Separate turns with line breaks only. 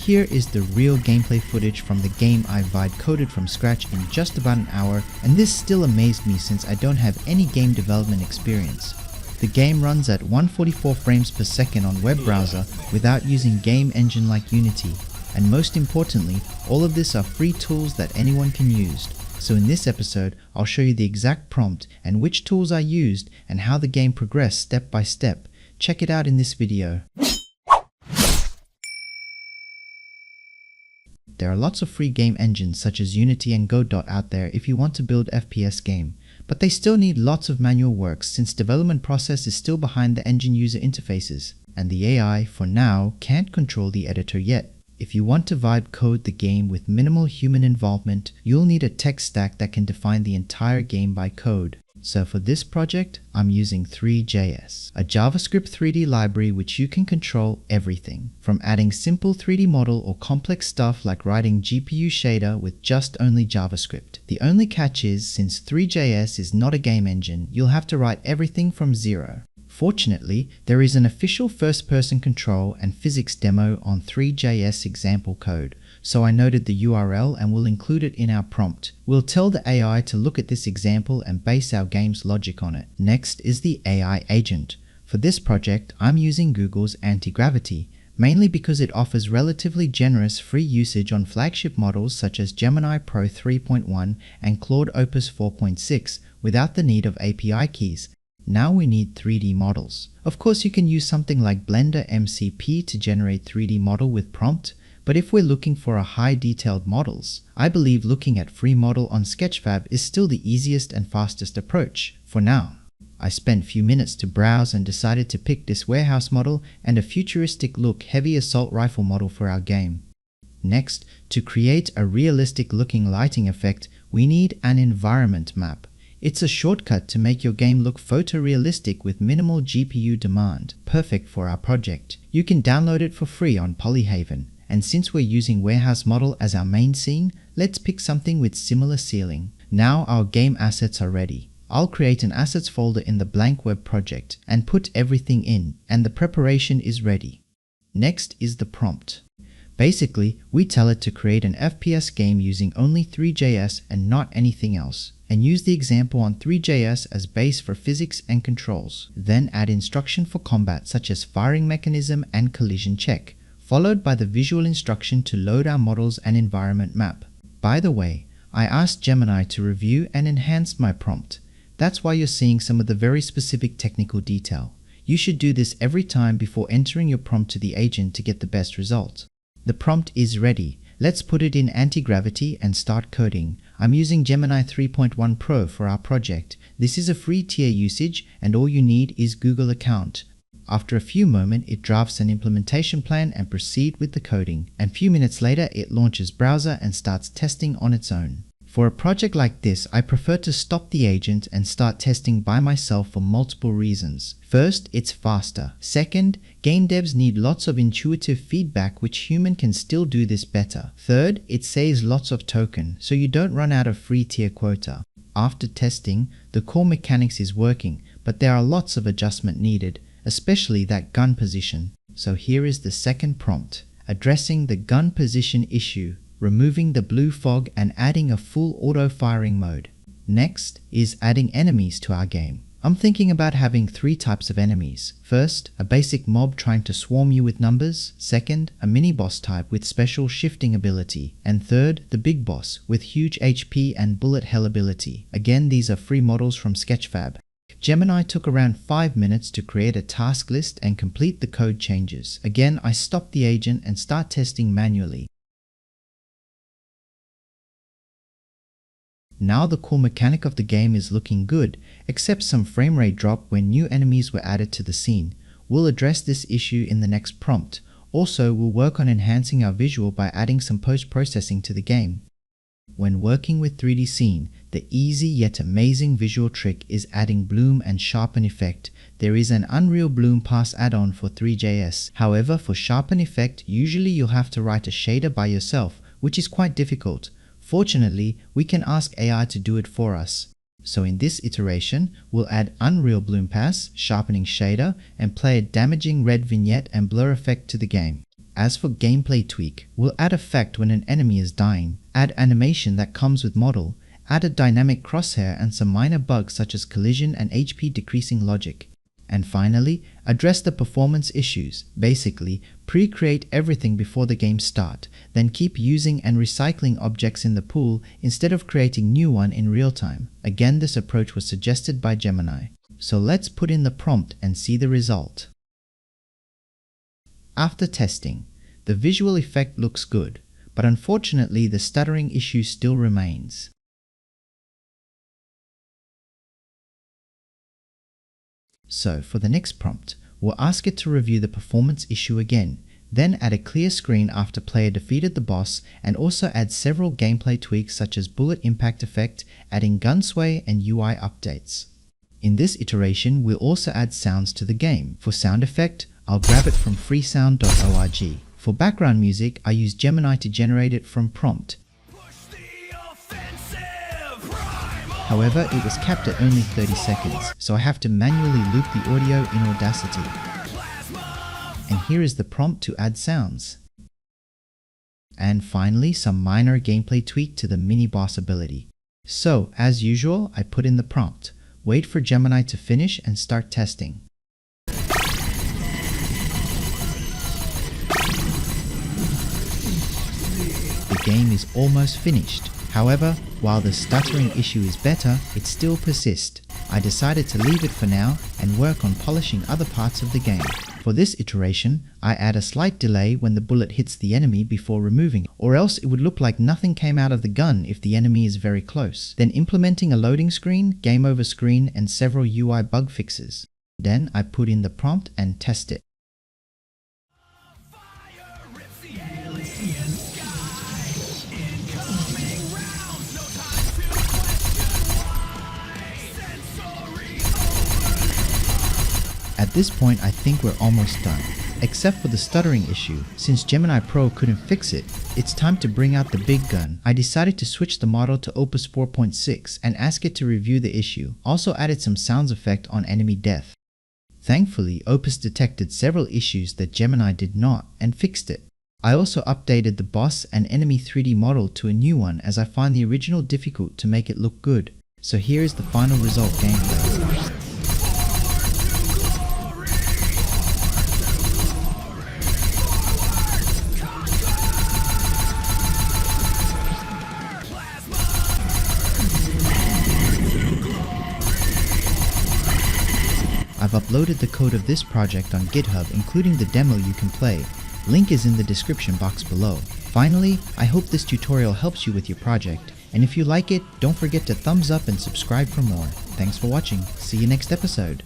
Here is the real gameplay footage from the game I vibe coded from scratch in just about an hour, and this still amazed me since I don't have any game development experience. The game runs at 144 frames per second on web browser without using game engine like Unity. And most importantly, all of this are free tools that anyone can use. So in this episode, I'll show you the exact prompt and which tools I used and how the game progressed step by step. Check it out in this video. There are lots of free game engines such as Unity and Godot out there if you want to build FPS game, but they still need lots of manual work since development process is still behind the engine user interfaces, and the AI, for now, can't control the editor yet. If you want to vibe code the game with minimal human involvement, you'll need a tech stack that can define the entire game by code. So for this project, I'm using Three.js, a JavaScript 3D library which you can control everything, from adding simple 3D model or complex stuff like writing GPU shader with just only JavaScript. The only catch is, since Three.js is not a game engine, you'll have to write everything from zero. Fortunately, there is an official first-person control and physics demo on Three.js example code, so I noted the URL and will include it in our prompt. We'll tell the AI to look at this example and base our game's logic on it. Next is the AI agent. For this project, I'm using Google's Antigravity, mainly because it offers relatively generous free usage on flagship models such as Gemini Pro 3.1 and Claude Opus 4.6 without the need of API keys. Now we need 3D models. Of course, you can use something like Blender MCP to generate 3D model with prompt, but if we're looking for a high detailed models, I believe looking at free model on Sketchfab is still the easiest and fastest approach, for now. I spent a few minutes to browse and decided to pick this warehouse model and a futuristic look heavy assault rifle model for our game. Next, to create a realistic looking lighting effect, we need an environment map. It's a shortcut to make your game look photorealistic with minimal GPU demand, perfect for our project. You can download it for free on Polyhaven, and since we're using warehouse model as our main scene, let's pick something with similar ceiling. Now our game assets are ready. I'll create an assets folder in the blank web project and put everything in, and the preparation is ready. Next is the prompt. Basically, we tell it to create an FPS game using only Three.js and not anything else, and use the example on Three.js as base for physics and controls. Then add instruction for combat such as firing mechanism and collision check, followed by the visual instruction to load our models and environment map. By the way, I asked Gemini to review and enhance my prompt. That's why you're seeing some of the very specific technical detail. You should do this every time before entering your prompt to the agent to get the best result. The prompt is ready. Let's put it in Antigravity and start coding. I'm using Gemini 3.1 Pro for our project. This is a free tier usage and all you need is Google account. After a few moments, it drafts an implementation plan and proceed with the coding. And few minutes later, it launches browser and starts testing on its own. For a project like this, I prefer to stop the agent and start testing by myself for multiple reasons. First, it's faster. Second, game devs need lots of intuitive feedback which human can still do this better. Third, it saves lots of token, so you don't run out of free tier quota. After testing, the core mechanics is working, but there are lots of adjustment needed, especially that gun position. So here is the second prompt, addressing the gun position issue, removing the blue fog and adding a full auto-firing mode. Next is adding enemies to our game. I'm thinking about having 3 types of enemies. First, a basic mob trying to swarm you with numbers. Second, a mini-boss type with special shifting ability. And third, the big boss with huge HP and bullet hell ability. Again, these are free models from Sketchfab. Gemini took around 5 minutes to create a task list and complete the code changes. Again, I stopped the agent and start testing manually. Now the core mechanic of the game is looking good, except some frame rate drop when new enemies were added to the scene. We'll address this issue in the next prompt. Also, we'll work on enhancing our visual by adding some post-processing to the game. When working with 3D Scene, the easy yet amazing visual trick is adding bloom and sharpen effect. There is an Unreal Bloom Pass add-on for Three.js. However, for sharpen effect, usually you'll have to write a shader by yourself, which is quite difficult. Fortunately, we can ask AI to do it for us. So in this iteration, we'll add Unreal Bloom Pass, Sharpening Shader, and play a damaging red vignette and blur effect to the game. As for gameplay tweak, we'll add effect when an enemy is dying, add animation that comes with model, add a dynamic crosshair and some minor bugs such as collision and HP decreasing logic. And finally, address the performance issues. Basically, pre-create everything before the game start, then keep using and recycling objects in the pool instead of creating new one in real time. Again, this approach was suggested by Gemini. So let's put in the prompt and see the result. After testing, the visual effect looks good, but unfortunately the stuttering issue still remains. So for the next prompt, we'll ask it to review the performance issue again, then add a clear screen after player defeated the boss, and also add several gameplay tweaks such as bullet impact effect, adding gun sway and UI updates. In this iteration, we'll also add sounds to the game. For sound effect, I'll grab it from freesound.org. For background music, I use Gemini to generate it from prompt. However, it was capped at only 30 seconds, so I have to manually loop the audio in Audacity. And here is the prompt to add sounds. And finally, some minor gameplay tweak to the mini-boss ability. So, as usual, I put in the prompt, wait for Gemini to finish and start testing. The game is almost finished. However, while the stuttering issue is better, it still persists. I decided to leave it for now and work on polishing other parts of the game. For this iteration, I add a slight delay when the bullet hits the enemy before removing it, or else it would look like nothing came out of the gun if the enemy is very close. Then implementing a loading screen, game over screen, and several UI bug fixes. Then I put in the prompt and test it. At this point, I think we're almost done. Except for the stuttering issue, since Gemini Pro couldn't fix it, it's time to bring out the big gun. I decided to switch the model to Opus 4.6 and ask it to review the issue. Also added some sounds effect on enemy death. Thankfully, Opus detected several issues that Gemini did not and fixed it. I also updated the boss and enemy 3D model to a new one as I find the original difficult to make it look good. So here is the final result gameplay. I've uploaded the code of this project on GitHub, including the demo you can play. Link is in the description box below. Finally, I hope this tutorial helps you with your project, and if you like it, don't forget to thumbs up and subscribe for more. Thanks for watching. See you next episode.